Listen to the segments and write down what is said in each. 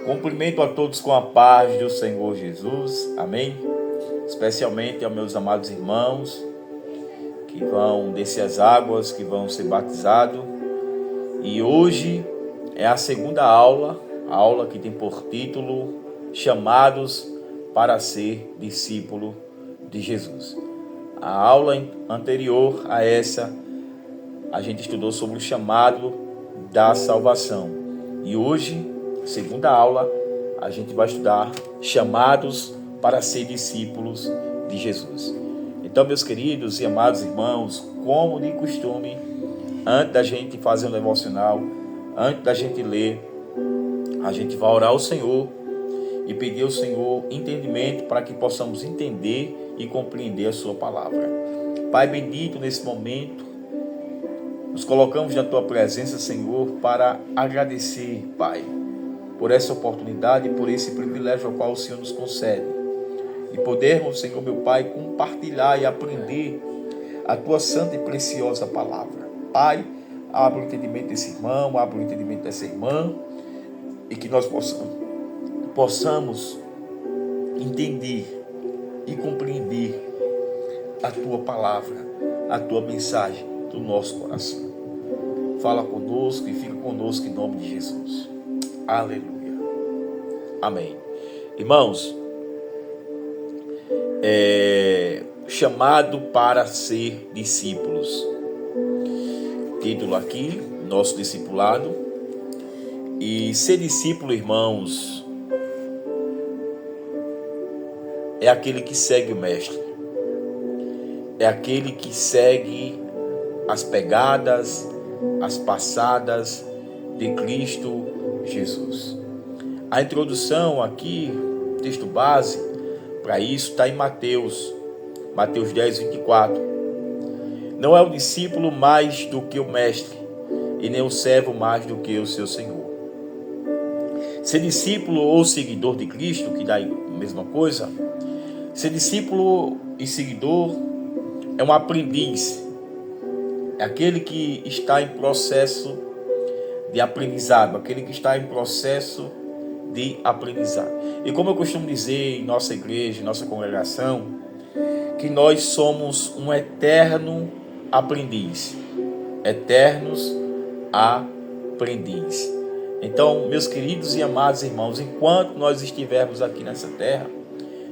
Cumprimento a todos com a paz do Senhor Jesus, amém? Especialmente aos meus amados irmãos que vão descer as águas, que vão ser batizados. E hoje é a segunda aula, a aula que tem por título Chamados para ser discípulo de Jesus. A aula anterior a essa, a gente estudou sobre o chamado da salvação. E hoje, segunda aula, a gente vai estudar chamados para ser discípulos de Jesus. Então, meus queridos e amados irmãos, como de costume, antes da gente fazer um devocional, antes da gente ler, a gente vai orar ao Senhor e pedir ao Senhor entendimento para que possamos entender e compreender a sua palavra. Pai bendito, nesse momento, nos colocamos na tua presença, Senhor, para agradecer, Pai, por essa oportunidade e por esse privilégio ao qual o Senhor nos concede. E podermos, Senhor, meu Pai, compartilhar e aprender a tua santa e preciosa palavra. Pai, abre o entendimento desse irmão, abre o entendimento dessa irmã, e que nós possamos entender e compreender a tua palavra, a tua mensagem do nosso coração. Fala conosco e fica conosco em nome de Jesus. Aleluia. Amém. Irmãos, chamado para ser discípulos. Título aqui, nosso discipulado. E ser discípulo, irmãos, é aquele que segue o mestre. É aquele que segue as pegadas, as passadas de Cristo Jesus. A introdução aqui, texto base, para isso está em Mateus 10, 24. Não é o discípulo mais do que o mestre, e nem o servo mais do que o seu senhor. Ser discípulo ou seguidor de Cristo, que dá a mesma coisa, ser discípulo e seguidor é um aprendiz. É aquele que está em processo de aprendizado, aquele que está em processo de aprendizado. E como eu costumo dizer em nossa igreja, em nossa congregação, que nós somos um eterno aprendiz. Eternos aprendiz. Então, meus queridos e amados irmãos, enquanto nós estivermos aqui nessa terra,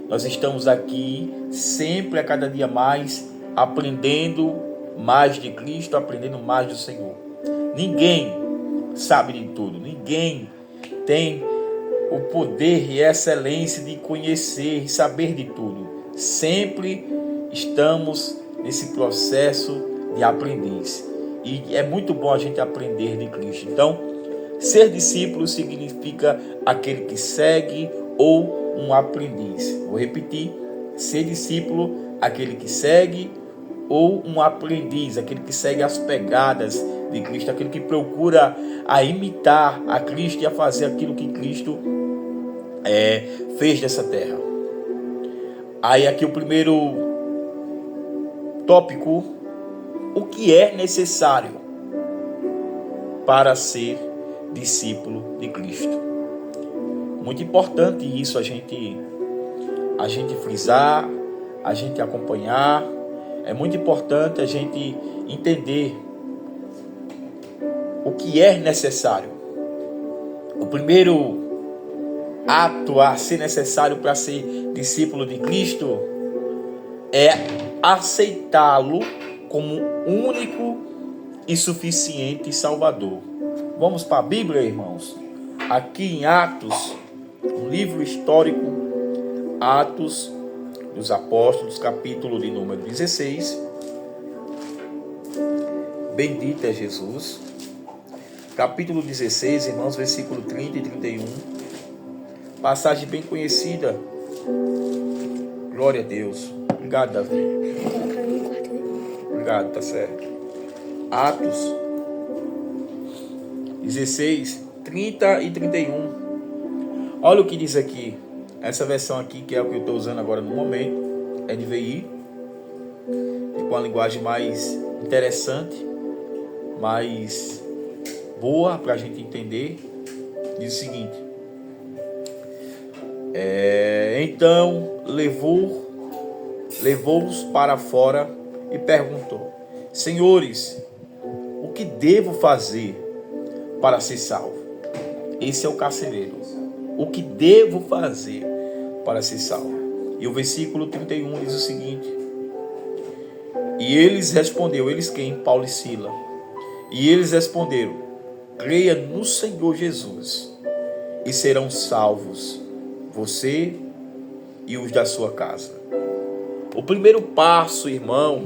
nós estamos aqui sempre, a cada dia mais, aprendendo mais de Cristo, aprendendo mais do Senhor. Ninguém sabe de tudo, ninguém tem o poder e a excelência de conhecer e saber de tudo. Sempre estamos nesse processo de aprendiz. E é muito bom a gente aprender de Cristo. Então, ser discípulo significa aquele que segue ou um aprendiz. Vou repetir. Ser discípulo, aquele que segue ou um aprendiz, aquele que segue as pegadas de Cristo, aquele que procura a imitar a Cristo e a fazer aquilo que Cristo fez nessa terra. Aí aqui o primeiro tópico: o que é necessário para ser discípulo de Cristo. Muito importante isso a gente frisar, a gente acompanhar. É muito importante a gente entender o que é necessário. O primeiro ato a ser necessário para ser discípulo de Cristo é aceitá-lo como único e suficiente Salvador. Vamos para a Bíblia, irmãos. Aqui em Atos, um livro histórico, Atos dos Apóstolos, capítulo de número 16. Bendito é Jesus. Capítulo 16, irmãos, versículo 30 e 31. Passagem bem conhecida. Glória a Deus. Obrigado, Davi. Obrigado, tá certo. Atos 16, 30 e 31. Olha o que diz aqui. Essa versão aqui, que é o que eu estou usando agora no momento, NVI, e com a linguagem mais interessante, mais boa para a gente entender, diz o seguinte: então levou-os para fora e perguntou: Senhores, o que devo fazer para ser salvo? Esse é o carcereiro. O que devo fazer para ser salvo? E o versículo 31 diz o seguinte: E eles responderam, eles quem? Paulo e Sila. E eles responderam: creia no Senhor Jesus e serão salvos você e os da sua casa. O primeiro passo, irmão,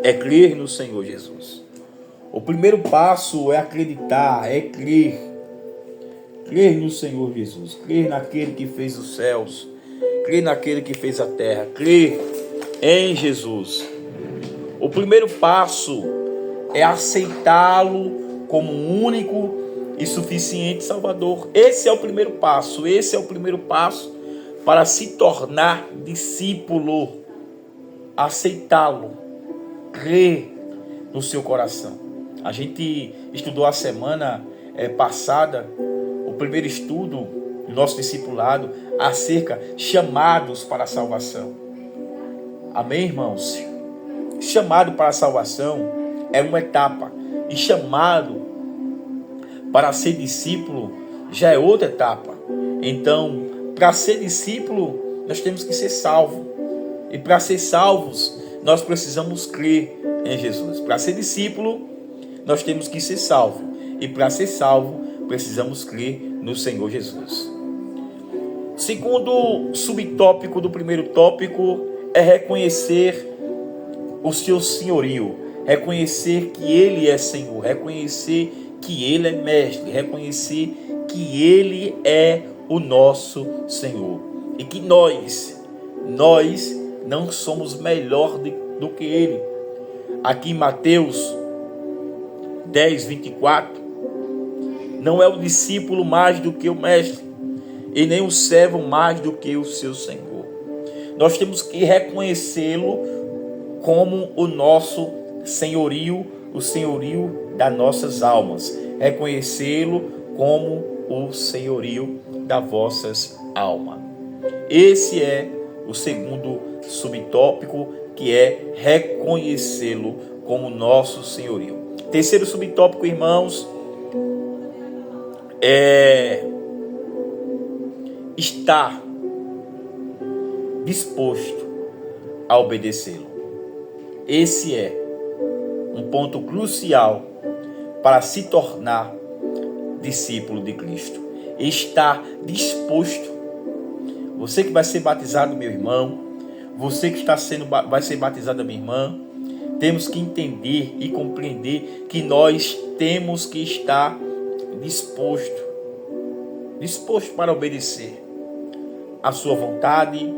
é crer no Senhor Jesus. O primeiro passo é acreditar, é crer. Crer no Senhor Jesus, crer naquele que fez os céus, crer naquele que fez a terra, crer em Jesus. O primeiro passo é aceitá-lo como único e suficiente Salvador. Esse é o primeiro passo, para se tornar discípulo. Aceitá-lo, crer no seu coração. A gente estudou a semana passada, o primeiro estudo do nosso discipulado, acerca chamados para a salvação. Amém, irmãos? Chamado para a salvação é uma etapa, e chamado para ser discípulo já é outra etapa. Então, para ser discípulo, nós temos que ser salvos. E para ser salvos, nós precisamos crer em Jesus. Para ser discípulo, nós temos que ser salvos. E para ser salvo, precisamos crer no Senhor Jesus. Segundo subtópico do primeiro tópico é reconhecer o seu senhorio. Reconhecer que Ele é Senhor. Reconhecer que Ele é Mestre. Reconhecer que Ele é o nosso Senhor. E que nós não somos melhor do que Ele. Aqui em Mateus 10, 24, não é o discípulo mais do que o mestre, e nem o servo mais do que o seu Senhor. Nós temos que reconhecê-lo como o nosso senhorio, o senhorio das nossas almas. Reconhecê-lo como o senhorio das vossas almas. Esse é o segundo subtópico, que é reconhecê-lo como nosso senhorio. Terceiro subtópico, irmãos, é estar disposto a obedecê-lo. Esse é um ponto crucial para se tornar discípulo de Cristo. Estar disposto. Você que vai ser batizado, meu irmão, você que vai ser batizada, minha irmã, temos que entender e compreender que nós temos que estar disposto para obedecer à sua vontade,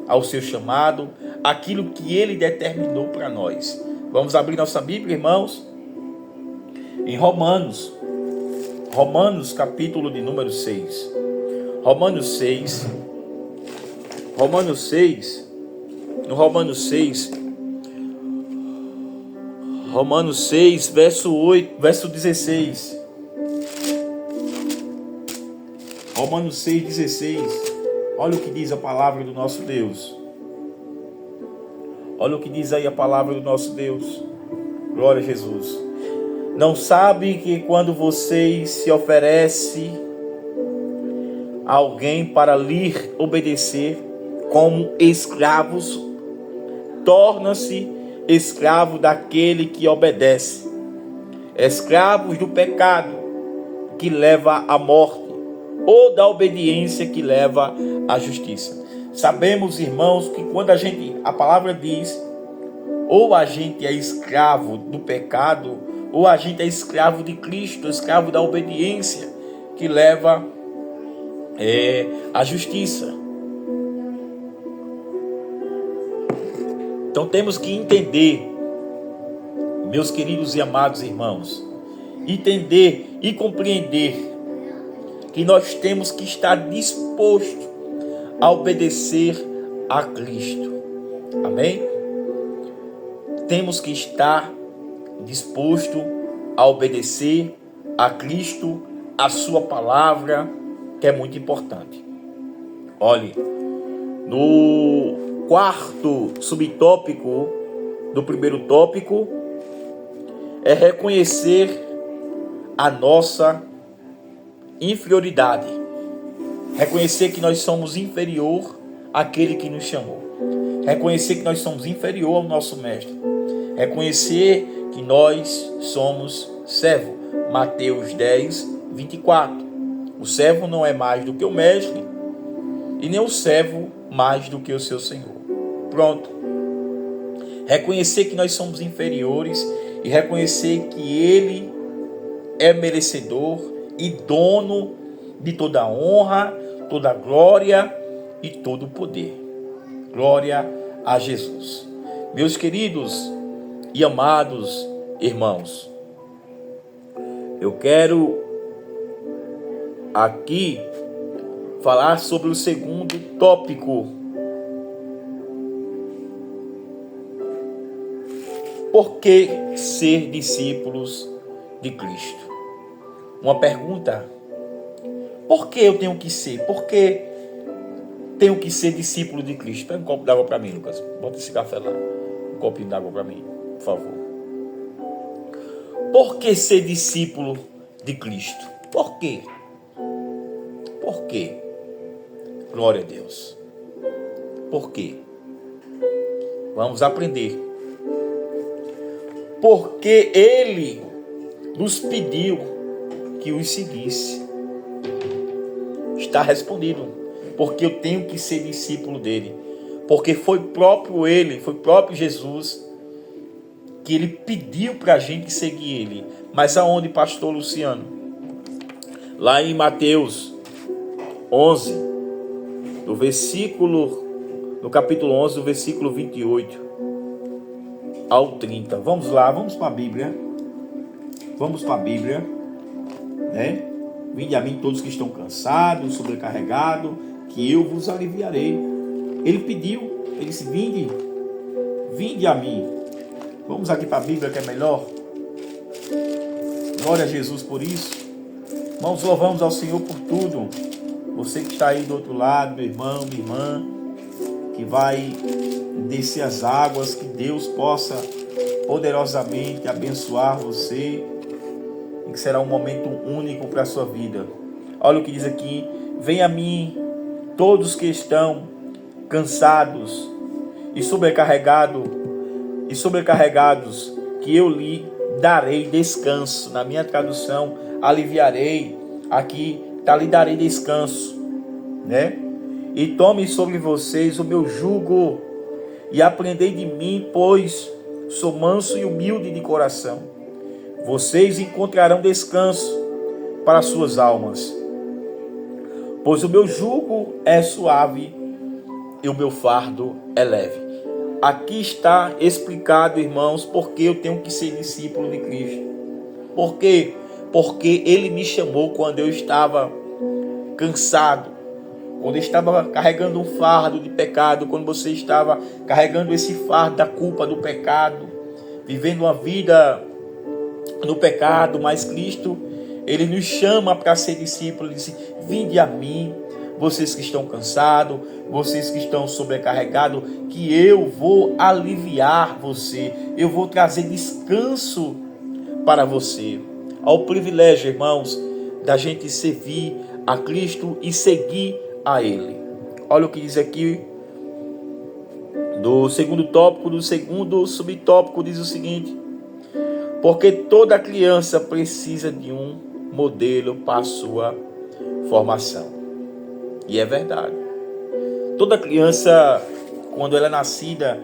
ao seu chamado, aquilo que Ele determinou para nós. Vamos abrir nossa Bíblia, irmãos, em Romanos capítulo de número 6. Romanos 6, verso 8, verso 16. Romanos 6, 16. Olha o que diz a palavra do nosso Deus. Olha o que diz aí a palavra do nosso Deus. Glória a Jesus. Não sabe que quando vocês se oferecem a alguém para lhe obedecer como escravos, torna-se escravo daquele que obedece, escravos do pecado que leva à morte, ou da obediência que leva à justiça. Sabemos, irmãos, que quando a palavra diz, ou a gente é escravo do pecado, ou a gente é escravo de Cristo, escravo da obediência que leva à justiça. Então temos que entender, meus queridos e amados irmãos, entender e compreender que nós temos que estar disposto a obedecer a Cristo. Amém? Temos que estar disposto a obedecer a Cristo, a sua palavra, que é muito importante. Olhe, no quarto subtópico do primeiro tópico é reconhecer a nossa inferioridade. Reconhecer que nós somos inferior àquele que nos chamou. Reconhecer que nós somos inferior ao nosso mestre. Reconhecer que nós somos servo. Mateus 10, 24. O servo não é mais do que o mestre, e nem o servo mais do que o seu senhor. Pronto. Reconhecer que nós somos inferiores e reconhecer que Ele é merecedor e dono de toda a honra, toda a glória e todo o poder. Glória a Jesus. Meus queridos e amados irmãos, eu quero aqui falar sobre o segundo tópico. Por que ser discípulos de Cristo? Uma pergunta. Por que eu tenho que ser? Por que tenho que ser discípulo de Cristo? Pega um copo d'água para mim, Lucas. Bota esse café lá. Um copinho d'água para mim, por favor. Por que ser discípulo de Cristo? Por quê? Por quê? Glória a Deus. Por quê? Vamos aprender. Porque Ele nos pediu que os seguisse. Está respondido. Porque eu tenho que ser discípulo dele. Porque foi próprio Ele, foi próprio Jesus, que Ele pediu para a gente seguir Ele. Mas aonde, pastor Luciano? Lá em Mateus 11, no capítulo 11, do versículo 28 ao 30. Vamos lá, vamos para a Bíblia. Vamos para a Bíblia, né? Vinde a mim todos que estão cansados, sobrecarregados, que eu vos aliviarei. Ele pediu, ele disse: vinde a mim. Vamos aqui para a Bíblia, que é melhor. Glória a Jesus por isso. Irmãos, louvamos ao Senhor por tudo. Você que está aí do outro lado, meu irmão, minha irmã, que vai descer as águas, que Deus possa poderosamente abençoar você, e que será um momento único para a sua vida. Olha o que diz aqui: venha a mim todos que estão cansados e sobrecarregados, que eu lhe darei descanso. Na minha tradução, aliviarei. Aqui está: lhe darei descanso, né? E tome sobre vocês o meu jugo e aprendei de mim, pois sou manso e humilde de coração. Vocês encontrarão descanso para suas almas, pois o meu jugo é suave e o meu fardo é leve. Aqui está explicado, irmãos, porque eu tenho que ser discípulo de Cristo. Por quê? Porque Ele me chamou quando eu estava cansado, quando eu estava carregando um fardo de pecado, quando você estava carregando esse fardo da culpa do pecado, vivendo uma vida no pecado. Mas Cristo, Ele nos chama para ser discípulo. Ele diz: vinde a mim, vocês que estão cansados, vocês que estão sobrecarregados, que eu vou aliviar você, eu vou trazer descanso para você. Ao privilégio, irmãos, da gente servir a Cristo e seguir a Ele. Olha o que diz aqui do segundo tópico, do segundo subtópico, diz o seguinte: porque toda criança precisa de um modelo para a sua formação. E é verdade. Toda criança, quando ela é nascida,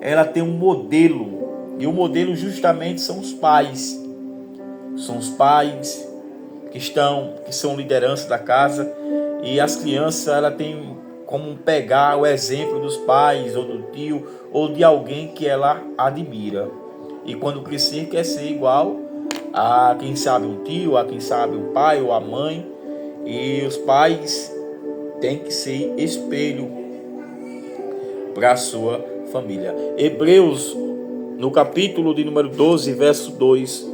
ela tem um modelo. E o modelo justamente são os pais. São os pais que são liderança da casa. E as crianças, ela tem como pegar o exemplo dos pais, ou do tio, ou de alguém que ela admira. E quando crescer, quer ser igual a quem sabe um tio, a quem sabe um pai ou a mãe. E os pais têm que ser espelho para a sua família. Hebreus, no capítulo de número 12, verso 2.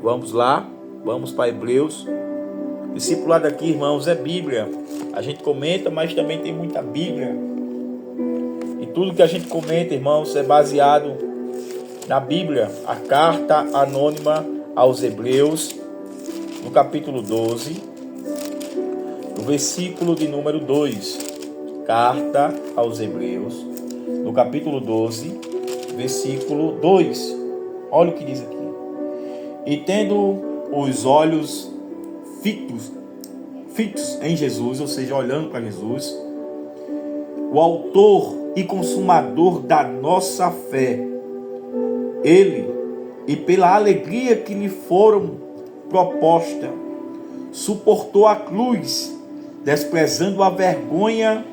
Vamos lá, vamos para Hebreus, Discipulado aqui, irmãos, é Bíblia. A gente comenta, mas também tem muita Bíblia. E tudo que a gente comenta, irmãos, é baseado na Bíblia. A carta anônima aos Hebreus, no capítulo 12, no versículo de número 2. Carta aos Hebreus, no capítulo 12, versículo 2. Olha o que diz aqui. E tendo os olhos fitos em Jesus, ou seja, olhando para Jesus, o autor e consumador da nossa fé, ele, e pela alegria que lhe foram proposta, suportou a cruz, desprezando a vergonha,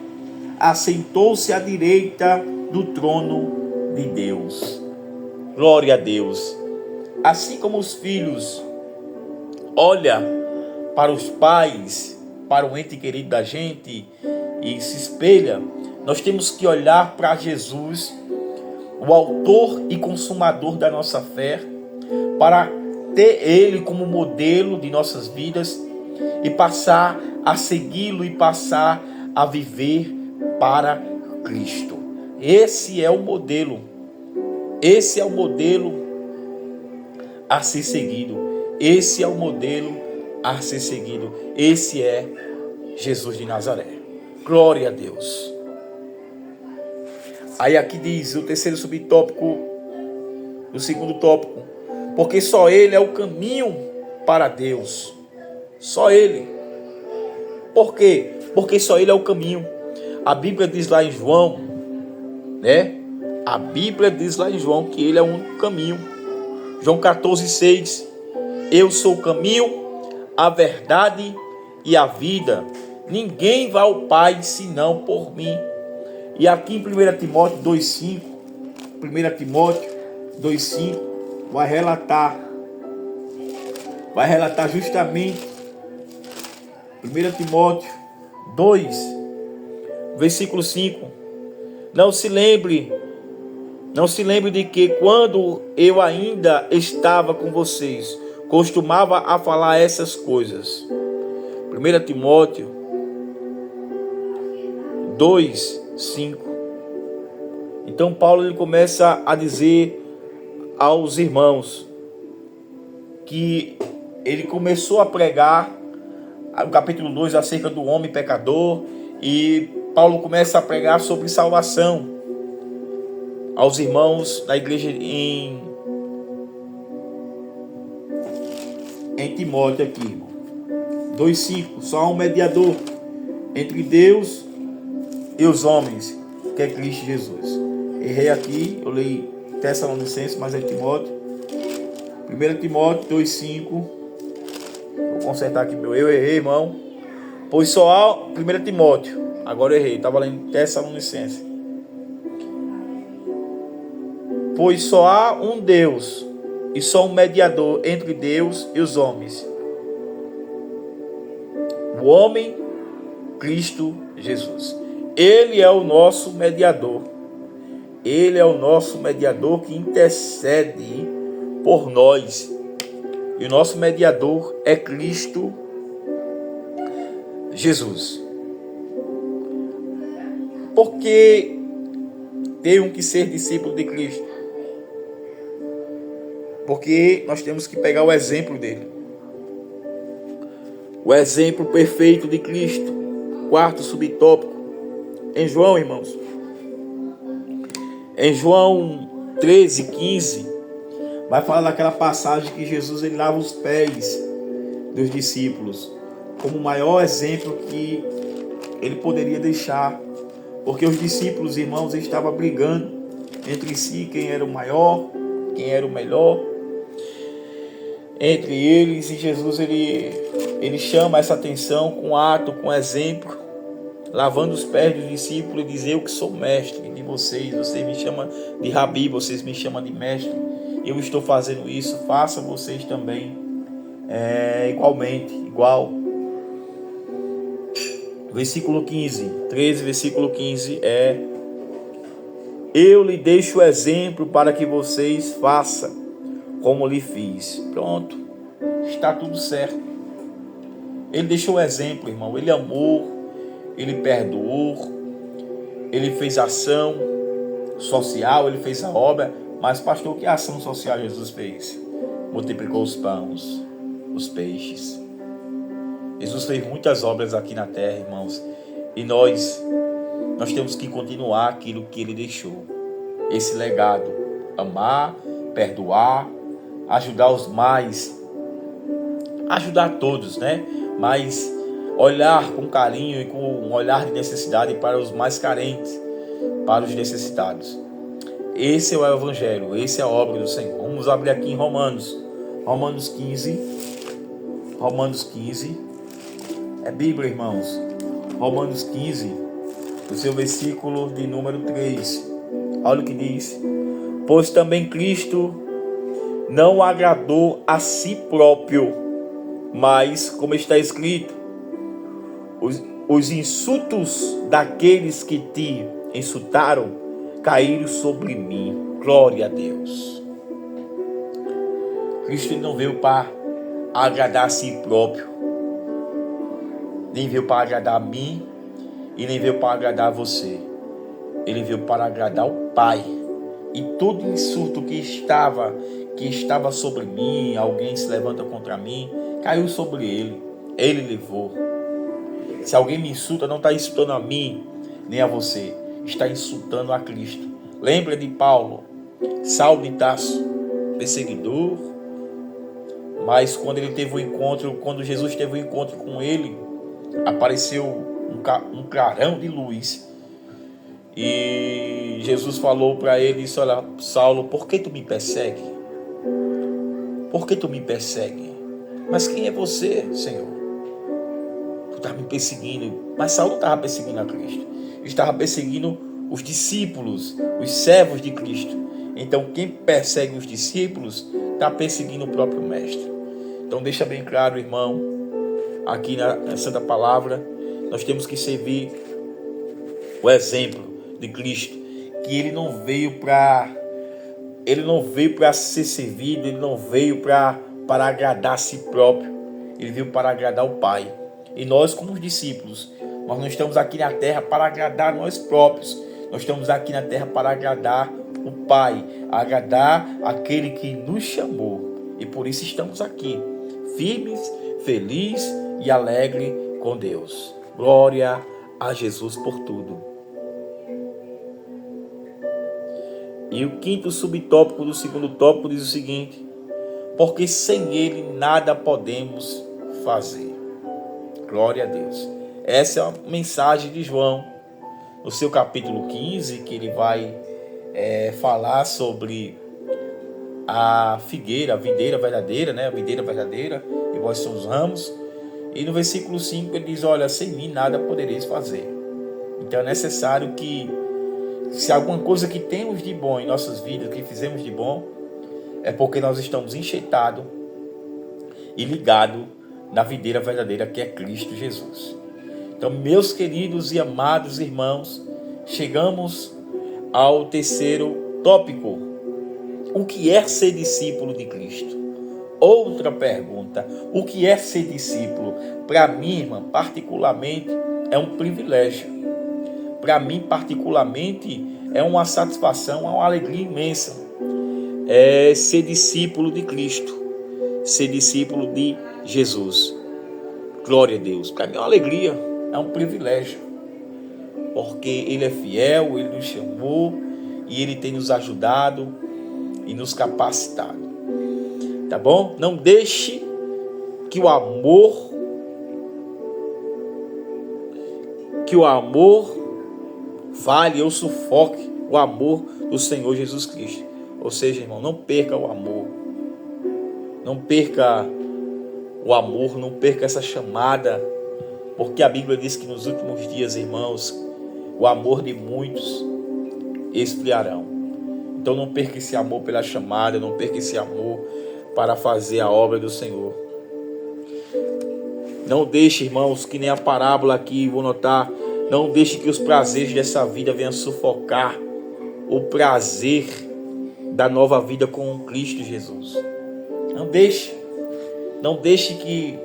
assentou-se à direita do trono de Deus. Glória a Deus. Assim como os filhos olham para os pais, para o ente querido da gente e se espelha, nós temos que olhar para Jesus, o autor e consumador da nossa fé, para ter Ele como modelo de nossas vidas e passar a segui-lo e passar a viver para Cristo. Esse é o modelo. Esse é o modelo a ser seguido. Esse é o modelo a ser seguido. Esse é Jesus de Nazaré. Glória a Deus. Aí aqui diz o terceiro subtópico do segundo tópico. Porque só Ele é o caminho para Deus. Só Ele. Por quê? Porque só Ele é o caminho. A Bíblia diz lá em João, né? A Bíblia diz lá em João que Ele é o único caminho. João 14,6. Eu sou o caminho, a verdade e a vida. Ninguém vai ao Pai senão por mim. E aqui em 1 Timóteo 2,5, 1 Timóteo 2,5, vai relatar justamente 1 Timóteo 2, versículo 5. Não se lembre de que quando eu ainda estava com vocês, costumava a falar essas coisas. 1 Timóteo 2, 5. Então Paulo ele começa a dizer aos irmãos que ele começou a pregar o capítulo 2 acerca do homem pecador, e Paulo começa a pregar sobre salvação aos irmãos da igreja em Timóteo aqui, irmão. 2,5. Só há um mediador entre Deus e os homens, que é Cristo Jesus. Errei aqui, eu li Tessalonicenses, mas é Timóteo. 1 Timóteo 2,5. Vou consertar aqui meu. Eu errei, irmão. Pois só há 1 Timóteo. Agora eu errei, estava lendo Tessalonicenses. Pois só há um Deus e só um mediador entre Deus e os homens. O homem, Cristo Jesus. Ele é o nosso mediador. Ele é o nosso mediador que intercede por nós. E o nosso mediador é Cristo Jesus. Porque tenho que ser discípulo de Cristo? Porque nós temos que pegar o exemplo dele. O exemplo perfeito de Cristo. Quarto subtópico. Em João, irmãos. Em João 13:15, vai falar daquela passagem que Jesus ele lava os pés dos discípulos, como o maior exemplo que ele poderia deixar. Porque os discípulos, irmãos, estavam brigando entre si, quem era o maior, quem era o melhor entre eles, e Jesus ele chama essa atenção com ato, com exemplo, lavando os pés dos discípulos, e diz: eu que sou mestre de vocês me chamam de Rabi, vocês me chamam de mestre, eu estou fazendo isso, façam vocês também igual. Versículo 15, 13, versículo 15 é: eu lhe deixo o exemplo para que vocês façam como lhe fiz. Pronto, está tudo certo. Ele deixou o exemplo, irmão. Ele amou, ele perdoou, ele fez ação social, ele fez a obra. Mas, pastor, que ação social Jesus fez? Multiplicou os pães, os peixes. Jesus fez muitas obras aqui na terra, irmãos. E nós temos que continuar aquilo que ele deixou. Esse legado. Amar, perdoar, ajudar os mais. Ajudar todos, né? Mas olhar com carinho e com um olhar de necessidade para os mais carentes, para os necessitados. Esse é o Evangelho, esse é a obra do Senhor. Vamos abrir aqui em Romanos 15. Romanos 15. É Bíblia, irmãos. Romanos 15, o seu versículo de número 3. Olha o que diz. Pois também Cristo não agradou a si próprio, mas, como está escrito, os insultos daqueles que te insultaram caíram sobre mim. Glória a Deus. Cristo não veio para agradar a si próprio, nem veio para agradar a mim e nem veio para agradar a você. Ele veio para agradar o Pai. E todo insulto que estava sobre mim, alguém se levanta contra mim, caiu sobre ele. Ele levou. Se alguém me insulta, não está insultando a mim nem a você, está insultando a Cristo. Lembra de Paulo, Saulo de Tarso, perseguidor, mas quando Jesus teve um encontro com ele, apareceu um clarão de luz, e Jesus falou para ele, disse: olha, Saulo, por que tu me persegue? Por que tu me persegue? Mas quem é você, Senhor? Tu está me perseguindo. Mas Saulo não estava perseguindo a Cristo, estava perseguindo os discípulos, os servos de Cristo. Então quem persegue os discípulos está perseguindo o próprio Mestre. Então deixa bem claro, irmão, aqui na Santa Palavra, nós temos que servir o exemplo de Cristo, que ele não veio para ser servido, ele não veio para agradar a si próprio, ele veio para agradar o Pai. E nós, como os discípulos, nós não estamos aqui na terra para agradar nós próprios, nós estamos aqui na terra para agradar o Pai, agradar aquele que nos chamou. E por isso estamos aqui, firmes, felizes e alegres com Deus. Glória a Jesus por tudo. E o quinto subtópico do segundo tópico diz o seguinte: porque sem ele nada podemos fazer. Glória a Deus. Essa é a mensagem de João, no seu capítulo 15, que ele vai falar sobre a figueira, a videira verdadeira, né? A videira verdadeira, e vós sois os ramos. E no versículo 5 ele diz: olha, sem mim nada podereis fazer. Então é necessário que, se alguma coisa que temos de bom em nossas vidas, que fizemos de bom, é porque nós estamos enxertados e ligados na videira verdadeira, que é Cristo Jesus. Então, meus queridos e amados irmãos, chegamos ao terceiro tópico: o que é ser discípulo de Cristo? Outra pergunta: o que é ser discípulo? Para mim, irmã, particularmente, é um privilégio. Para mim, particularmente, é uma satisfação, é uma alegria imensa. É ser discípulo de Cristo, ser discípulo de Jesus. Glória a Deus. Para mim é uma alegria, é um privilégio, porque Ele é fiel, Ele nos chamou e Ele tem nos ajudado e nos capacitado. Tá bom? Não deixe que o amor fale ou sufoque o amor do Senhor Jesus Cristo. Ou seja, irmão, não perca o amor. Não perca o amor, não perca essa chamada, porque a Bíblia diz que nos últimos dias, irmãos, o amor de muitos esfriarão. Então não perca esse amor pela chamada, não perca esse amor para fazer a obra do Senhor. Não deixe, irmãos, que nem a parábola aqui, vou notar, não deixe que os prazeres dessa vida venham sufocar o prazer da nova vida com Cristo Jesus. Não deixe que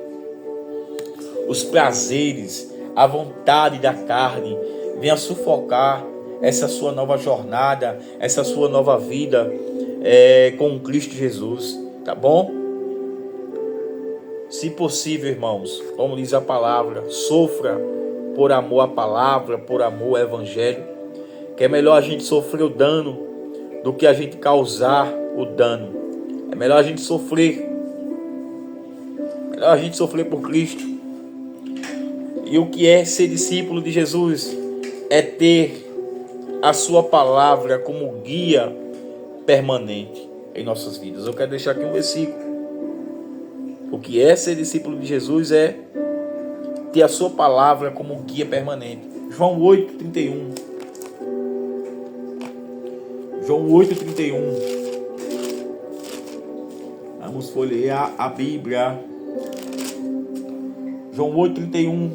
os prazeres, a vontade da carne venha sufocar essa sua nova jornada, essa sua nova vida com Cristo Jesus, tá bom? Se possível, irmãos, como diz a palavra, sofra por amor à palavra, por amor ao evangelho, que é melhor a gente sofrer o dano do que a gente causar o dano. É melhor a gente sofrer, por Cristo. E o que é ser discípulo de Jesus? É ter a sua palavra como guia permanente em nossas vidas. Eu quero deixar aqui um versículo. O que é ser discípulo de Jesus é ter a sua palavra como guia permanente. João 8:31. João 8:31. Vamos folhear a Bíblia. João 8:31.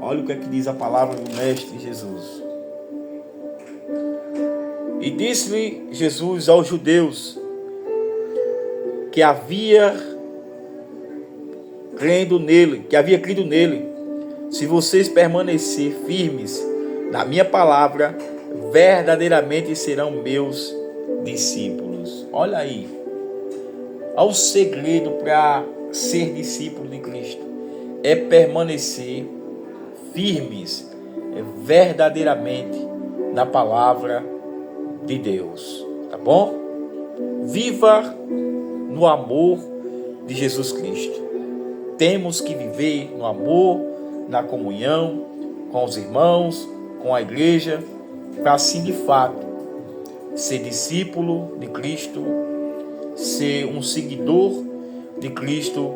Olha o que é que diz a palavra do Mestre Jesus. E disse-lhe Jesus aos judeus que havia crido nele: se vocês permanecerem firmes na minha palavra, verdadeiramente serão meus discípulos. Olha aí, olha o segredo para ser discípulo de Cristo: é permanecer firmes verdadeiramente na palavra de Deus, tá bom? Viva no amor de Jesus Cristo. Temos que viver no amor, na comunhão com os irmãos, com a igreja, para assim de fato ser discípulo de Cristo, ser um seguidor de Cristo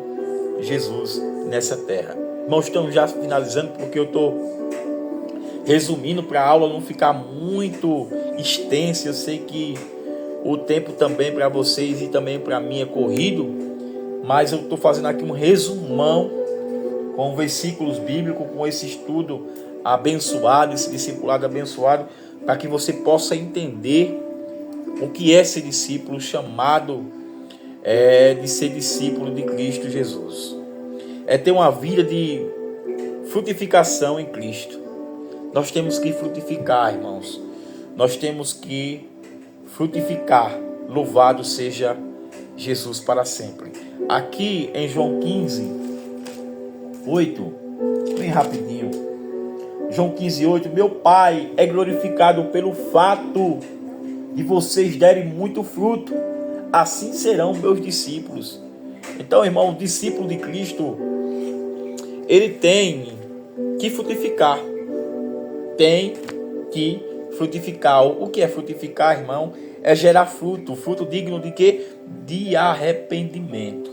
Jesus nessa terra. Irmãos, estamos já finalizando, porque eu estou resumindo para a aula não ficar muito extensa. Eu sei que o tempo também para vocês e também para mim é corrido, mas eu estou fazendo aqui um resumão com versículos bíblicos, com esse estudo abençoado, esse discipulado abençoado, para que você possa entender o que é ser discípulo, chamado de ser discípulo de Cristo Jesus. É ter uma vida de frutificação em Cristo. Nós temos que frutificar, irmãos. Nós temos que frutificar. Louvado seja Jesus para sempre. Aqui em João 15:8, bem rapidinho. João 15:8, meu Pai é glorificado pelo fato de vocês derem muito fruto, assim serão meus discípulos. Então, irmão, o discípulo de Cristo, ele tem que frutificar. Tem que frutificar. O que é frutificar, irmão? É gerar fruto. Fruto digno de quê? De arrependimento.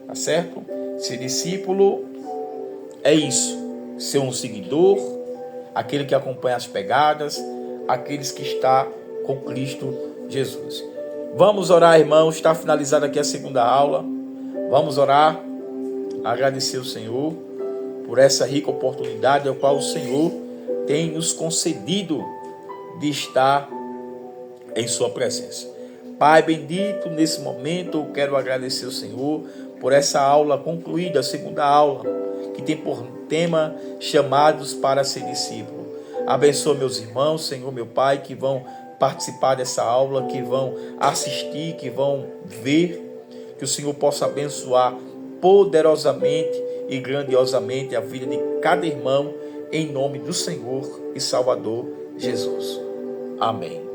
Tá certo? Ser discípulo é isso. Ser um seguidor, aquele que acompanha as pegadas, aqueles que está com Cristo Jesus. Vamos orar, irmãos. Está finalizada aqui a segunda aula. Vamos orar. Agradecer ao Senhor por essa rica oportunidade a qual o Senhor tem nos concedido de estar em sua presença. Pai bendito, nesse momento eu quero agradecer ao Senhor por essa aula concluída, a segunda aula, que tem por tema chamados para ser discípulo. Abençoa meus irmãos, Senhor, meu Pai, que vão participar dessa aula, que vão assistir, que vão ver, que o Senhor possa abençoar poderosamente e grandiosamente a vida de cada irmão, em nome do Senhor e Salvador Jesus. Amém.